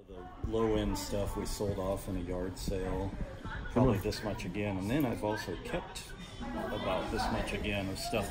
The low-end stuff we sold off in a yard sale, probably this much again, and then I've also kept about this much again of stuff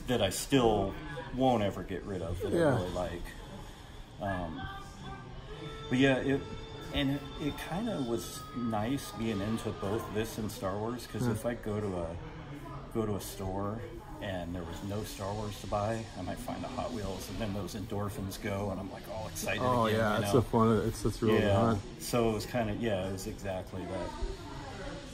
that I still won't ever get rid of, that I really like. But yeah, it kind of was nice being into both this and Star Wars, because if I go to a store and there was no Star Wars to buy, I might find a Hot Wheels, and then those endorphins go, and I'm like all excited again. Oh yeah, it's so fun. It's really fun. So it was kind of, it was exactly that.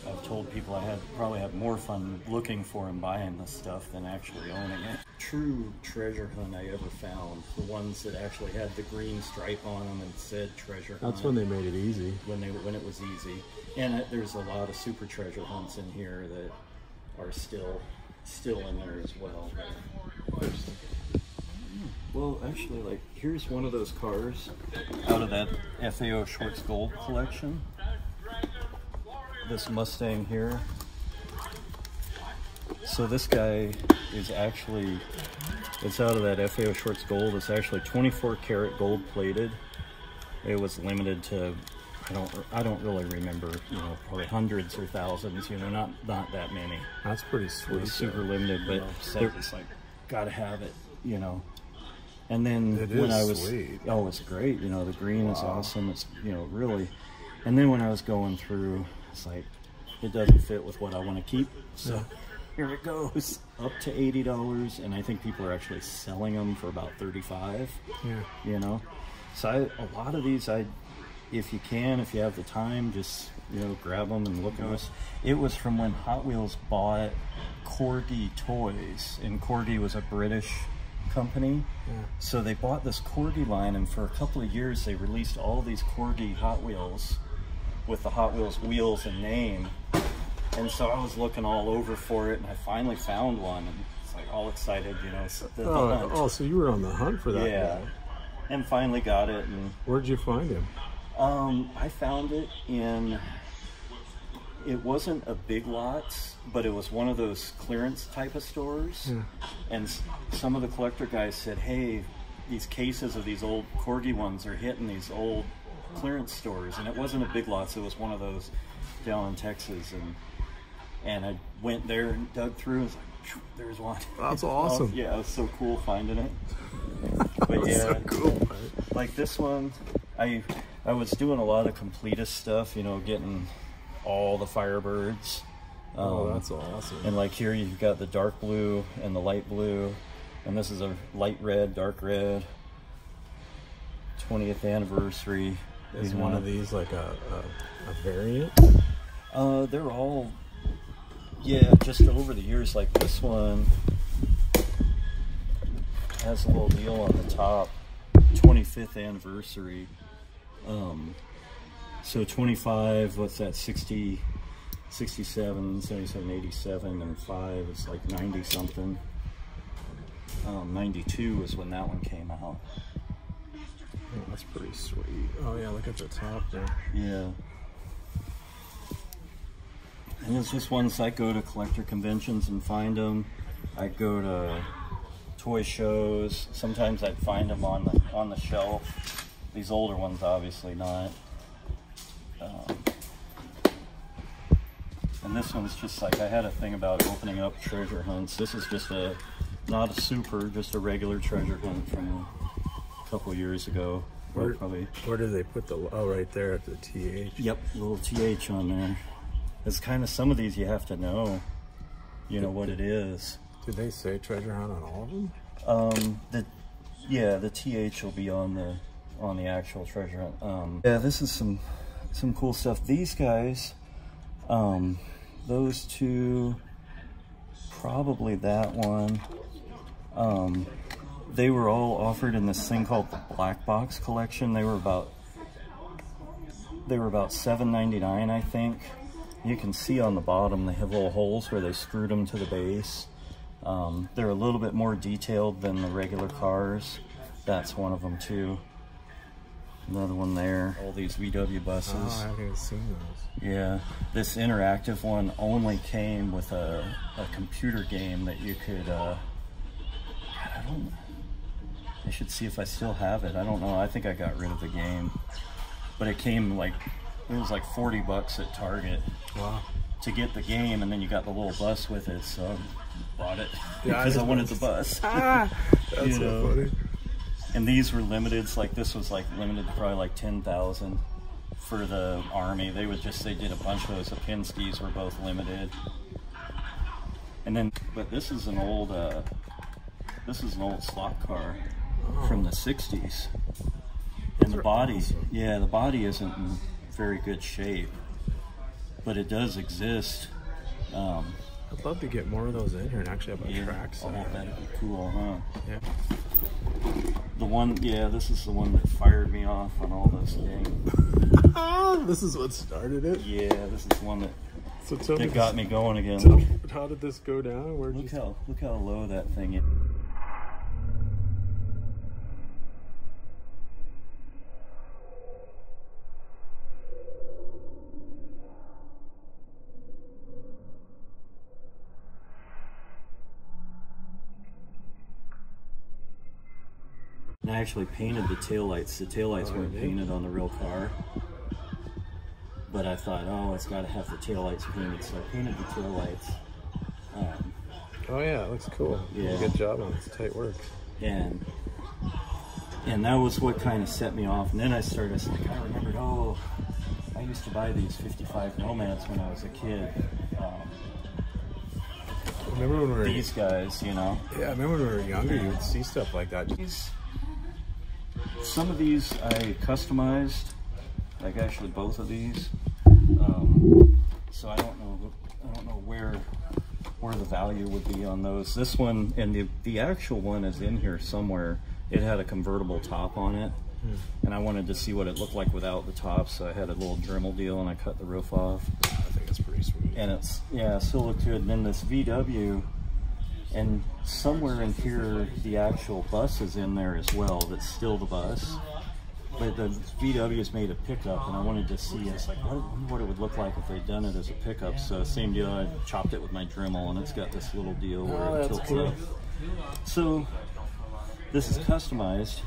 I've told people I probably had more fun looking for and buying this stuff than actually owning it. True treasure hunt I ever found, the ones that actually had the green stripe on them and said treasure hunt. That's when they made it easy. When it was easy. And there's a lot of super treasure hunts in here that are still in there as well. Well, actually, like, here's one of those cars out of that FAO Schwartz Gold collection. This Mustang here. So this guy is actually, it's out of that FAO Schwartz Gold. It's actually 24 karat gold plated. It was limited to, I don't really remember, probably hundreds or thousands, not that many. That's pretty sweet. It was super limited, but it's like, gotta have it, And then sweet. Oh, it's great. The green is awesome. It's, really. And then when I was going through, it's like, it doesn't fit with what I want to keep. So here it goes, up to $80. And I think people are actually selling them for about $35. Yeah. So a lot of these, if you have the time, just, grab them and look at this. It was from when Hot Wheels bought Corgi Toys, and Corgi was a British company. So they bought this Corgi line, and for a couple of years they released all these Corgi Hot Wheels with the Hot Wheels wheels and name. And so I was looking all over for it, and I finally found one, and it's like all excited, so you were on the hunt for that guy. And finally got it. And where'd you find him? I found it it wasn't a Big Lots, but it was one of those clearance type of stores. And some of the collector guys said, hey, these cases of these old Corgi ones are hitting these old clearance stores. And it wasn't a Big Lots, it was one of those down in Texas. And I went there and dug through, and was like, there's one. That's awesome. Yeah, it was so cool finding it. But so cool. Like this one, I was doing a lot of completist stuff, getting all the Firebirds. That's awesome. And like here you've got the dark blue and the light blue, and this is a light red, dark red, 20th anniversary. Is one of these like a variant? They're all, just over the years. Like this one has a little deal on the top, 25th anniversary. So 25, what's that, 60, 67, 77, 87, and 5, it's like 90 something. 92 is when that one came out. Oh, that's pretty sweet. Oh yeah, look at the top there. Yeah. And it's just ones I go to collector conventions and find them. I go to toy shows. Sometimes I'd find them on the shelf. These older ones, obviously not. And this one's just like, I had a thing about opening up treasure hunts. This is just not a super, just a regular treasure hunt from a couple years ago. Where did they put right there at the TH? Yep, little TH on there. It's kind of, some of these you have to know, what it is. Did they say treasure hunt on all of them? The TH will be on the actual treasure hunt. Yeah, this is some cool stuff. These guys, those two, probably that one, they were all offered in this thing called the Black Box collection. They were about $7.99, I think. You can see on the bottom they have little holes where they screwed them to the base. They're a little bit more detailed than the regular cars. That's one of them too. Another one there. All these VW buses. Oh, I haven't even seen those. Yeah, this interactive one only came with a computer game that you could. I should see if I still have it. I don't know. I think I got rid of the game. But it came like, it was like 40 bucks at Target. Wow. To get the game, and then you got the little bus with it, so I bought it because Yeah, I wanted the bus. That's so funny. And these were limited, so like this was like limited to probably like 10,000 for the Army. They did a bunch of those. The Penskes were both limited. And then, but this is an old slot car from the 60s. And the body, yeah, the body isn't in very good shape, but it does exist. I'd love to get more of those in here and actually have a track set. Oh, that'd be cool, huh? Yeah. The one, yeah, this is the one that fired me off on all this game. This is what started it? Yeah, this is one that, so tell that got me going again. How did this go down? Look how low that thing is. And I actually painted the taillights. The taillights weren't painted on the real car. But I thought, oh, it's got to have the taillights painted, so I painted the taillights. Oh yeah, it looks cool. Yeah. Good job on it. It's tight work. And that was what kind of set me off. And then I remembered, oh, I used to buy these 55 Nomads when I was a kid. Remember when we were These guys, you know. Yeah, I remember when we were younger, you would see stuff like that. Some of these I customized, like actually both of these. So I don't know where the value would be on those. This one and the actual one is in here somewhere. It had a convertible top on it, and I wanted to see what it looked like without the top, so I had a little Dremel deal and I cut the roof off. I think it's pretty sweet. And it still looked good. And then this VW, and somewhere in here the actual bus is in there as well. That's still the bus, but the VW's made a pickup, and I wanted to see. It's like, what it would look like if they'd done it as a pickup. So same deal. I chopped it with my Dremel, and it's got this little deal where it tilts up. So this is customized.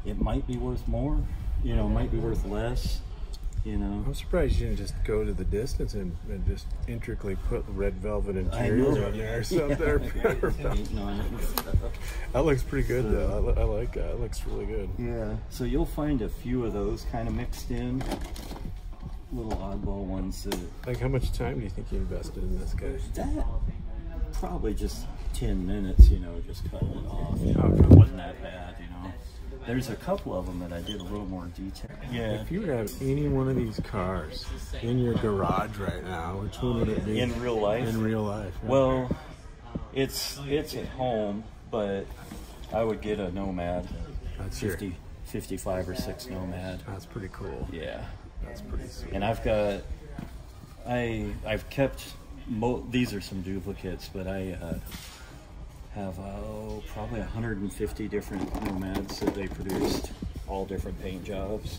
It might be worth more, you know, it might be worth less, you know. I'm surprised you didn't just go to the distance and just intricately put red velvet interior on there or something. That looks pretty good though. I like that. It looks really good. Yeah, so you'll find a few of those kind of mixed in. Little oddball ones. Like, how much time do you think you invested in this guy? That probably just 10 minutes, you know, just cutting it off. Yeah. It wasn't that bad, you know. There's a couple of them that I did a little more detail. Yeah. If you have any one of these cars in your garage right now, which one would it be? In real life? In real life. Yeah. Well, it's at home, but I would get a Nomad. That's 55 or 6 Nomad. That's pretty cool. Yeah. That's pretty sweet. And I've kept, these are some duplicates, but I have probably 150 different Nomads that they produced, all different paint jobs.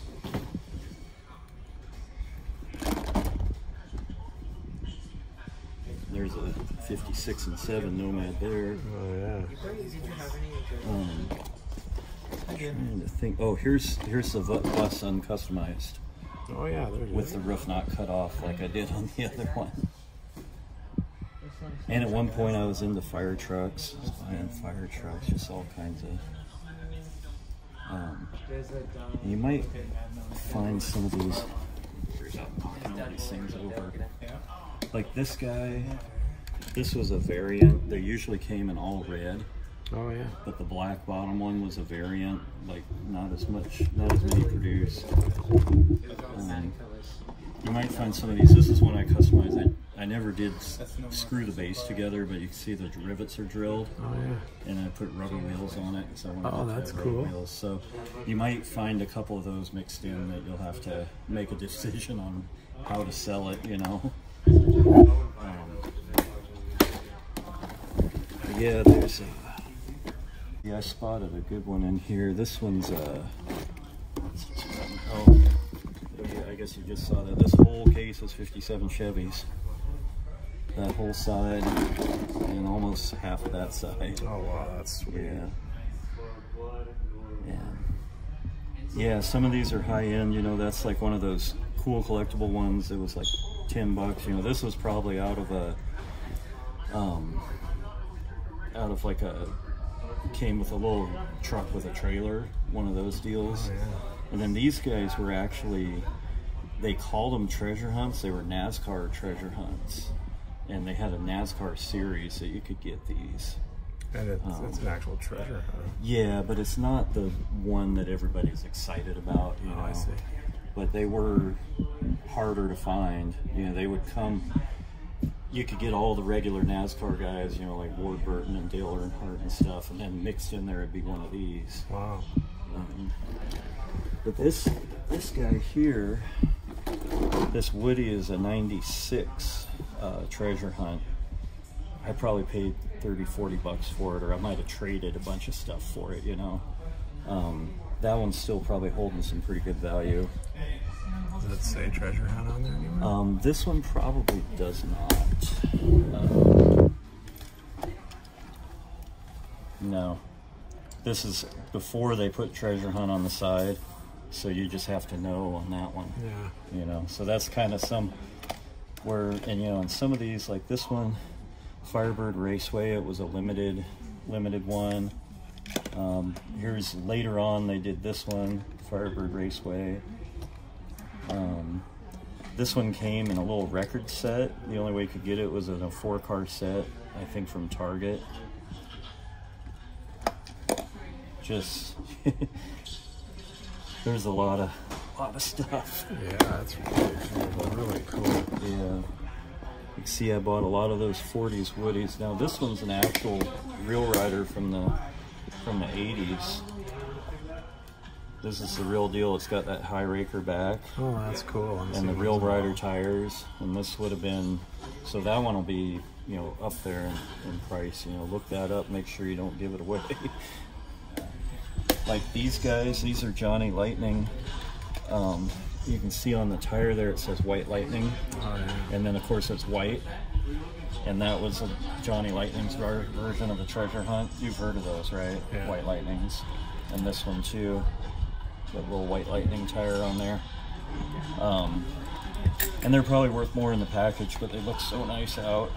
There's a 56 and 7 Nomad there. Oh yeah. I'm trying to think. Oh, here's the bus uncustomized. Oh yeah, with the roof not cut off like I did on the other one. And at one point I was into fire trucks, buying fire trucks, just all kinds of. You might find some of these. These things over. Like this guy, this was a variant. They usually came in all red. Oh yeah. But the black bottom one was a variant, like not as many produced. You might find some of these. This is one I customized. I never did screw the base together, but you can see the rivets are drilled. Oh yeah. And I put rubber wheels on it because I wanted to that's cool. Wheels. So you might find a couple of those mixed in that you'll have to make a decision on how to sell it, you know. Yeah, there's I spotted a good one in here. This one's oh yeah, I guess you just saw that. This whole case is 57 Chevys. That whole side and almost half of that side. Oh wow, that's sweet. Yeah. Yeah, some of these are high end. You know, that's like one of those cool collectible ones. It was like $10. You know, this was probably out of like a, came with a little truck with a trailer, one of those deals. Oh, yeah. And then these guys were actually, they called them treasure hunts. They were NASCAR treasure hunts, and they had a NASCAR series that you could get these. And it's an actual treasure hunt. Yeah, but it's not the one that everybody's excited about. You know? I see. But they were harder to find. You know, they would come. You could get all the regular NASCAR guys, you know, like Ward Burton and Dale Earnhardt and stuff, and then mixed in there would be one of these. Wow. But this guy here, this Woody is a 96 treasure hunt. I probably paid $30-40 for it, or I might have traded a bunch of stuff for it, you know. That one's still probably holding some pretty good value. Does it say treasure hunt on there anymore? This one probably does not. No. This is before they put treasure hunt on the side, so you just have to know on that one. Yeah. You know, so that's kind of some where, and you know, and some of these, like this one, Firebird Raceway, it was a limited one. Here's later on they did this one, Firebird Raceway. This one came in a little record set. The only way you could get it was in a 4-car set, I think from Target. Just there's a lot of stuff. Yeah, that's really cool. Yeah. You can see I bought a lot of those 40s Woodies. Now this one's an actual real rider from the 80s. This is the real deal. It's got that high raker back. Oh, that's cool. And the real rider tires. And this would have been, so that one will be, you know, up there in price. You know, look that up. Make sure you don't give it away. Like these guys, these are Johnny Lightning. You can see on the tire there it says White Lightning. Oh, yeah. And then of course it's white. And that was a Johnny Lightning's version of a treasure hunt. You've heard of those, right? Yeah. White Lightnings. And this one too. That little White Lightning tire on there. And they're probably worth more in the package, but they look so nice out.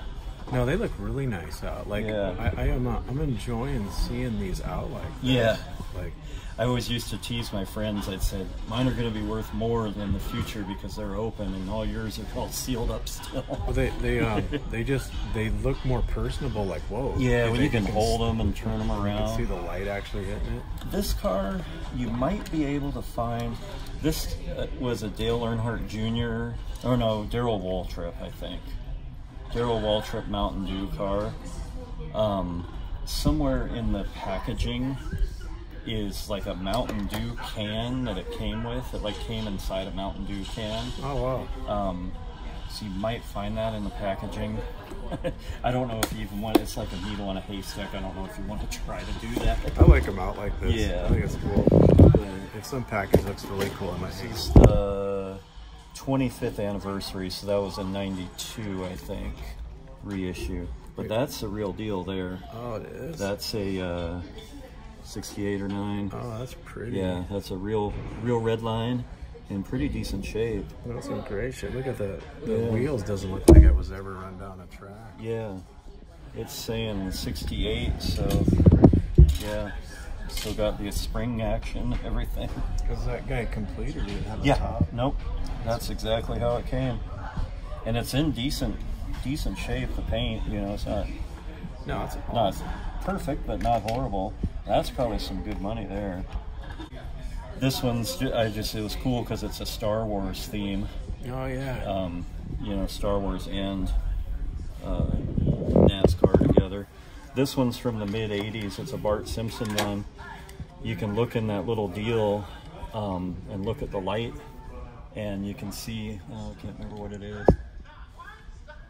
No, they look really nice out. Like, yeah. I'm enjoying seeing these out like that. Yeah. Like, I always used to tease my friends. I'd say, mine are going to be worth more than the future because they're open, and all yours are all sealed up still. well, they look more personable. Like, whoa. Yeah, when you can hold them and turn them around. You can see the light actually hitting it. This car, you might be able to find. This was a Dale Earnhardt Jr. Oh no, Darrell Waltrip, I think. Darrell Waltrip Mountain Dew car. Somewhere in the packaging is like a Mountain Dew can that it came with. It like came inside a Mountain Dew can. Oh wow. So you might find that in the packaging. I don't know if you even want, it's like a needle in a haystack. I don't know if you want to try to do that. I like them out like this. Yeah. I think it's cool. If some package looks really cool, I might see It's the 25th anniversary, so that was in '92, I think, reissue. But that's a real deal there. Oh, it is? That's a 68 or 9. Oh, that's pretty. Yeah, that's a real red line in pretty decent shape. That's in great shape. Look at the Yeah. wheels. Doesn't look like it was ever run down a track. Yeah, it's saying 68, so yeah, still got the spring action, everything. Was that guy complete or did it have a Yeah, top? nope, that's exactly how it came. And it's in decent shape, the paint, you know, it's not perfect, but not horrible. That's probably some good money there. This one's, it was cool because it's a Star Wars theme. Oh, yeah. You know, Star Wars and NASCAR together. This one's from the mid-'80s. It's a Bart Simpson one. You can look in that little deal and look at the light, and you can see, I can't remember what it is.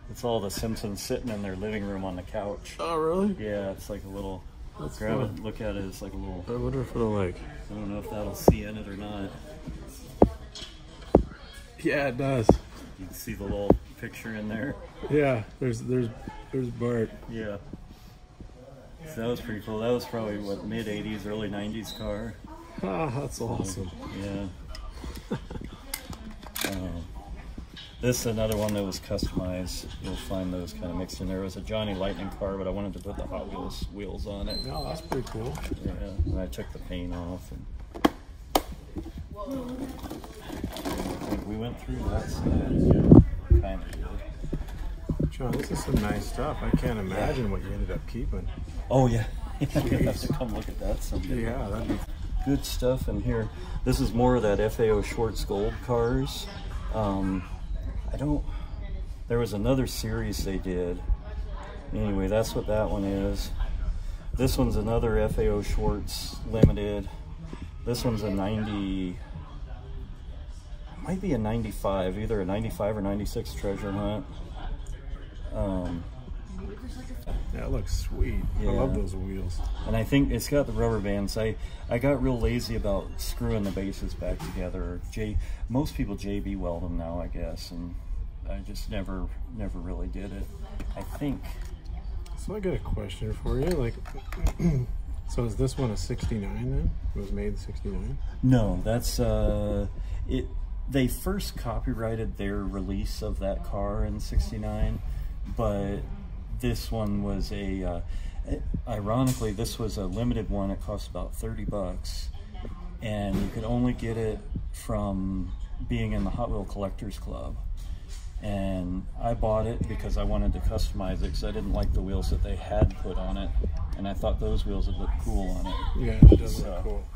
It's all the Simpsons sitting in their living room on the couch. Oh, really? Yeah, it's like a little, That's grab fun. it, look at it, it's like a little, I wonder if it'll like... I don't know if that'll see in it or not. Yeah, it does. You can see the little picture in there. Yeah, there's Bart. Yeah. So that was pretty cool. That was probably, what, mid-'80s, early '90s car. Oh, that's awesome. Yeah. This is another one that was customized. You'll find those kind of mixed in there. It was a Johnny Lightning car, but I wanted to put the Hot Wheels wheels on it. Oh, that's pretty cool. Yeah, and I took the paint off. And I think we went through that side. Kind of good. John, this is some nice stuff. I can't imagine what you ended up keeping. Oh, yeah. You have to come look at that someday. Yeah, that'd be good stuff in here. This is more of that FAO Schwartz Gold cars. There was another series they did. Anyway, that's what that one is. This one's another FAO Schwartz Limited. This one's a 90, might be a 95, either a 95 or 96 Treasure Hunt. That looks sweet. Yeah. I love those wheels. And I think it's got the rubber bands. I got real lazy about screwing the bases back together. Most people JB weld them now, I guess, and I just never really did it. I think. So I got a question for you. Like, so is this one a 69 then? It was made in 69? No, that's it. They first copyrighted their release of that car in 69, but this one was ironically, this was a limited one. It cost about $30, and you could only get it from being in the Hot Wheel Collectors Club. And I bought it because I wanted to customize it because I didn't like the wheels that they had put on it, and I thought those wheels would look cool on it. Yeah, it does look cool.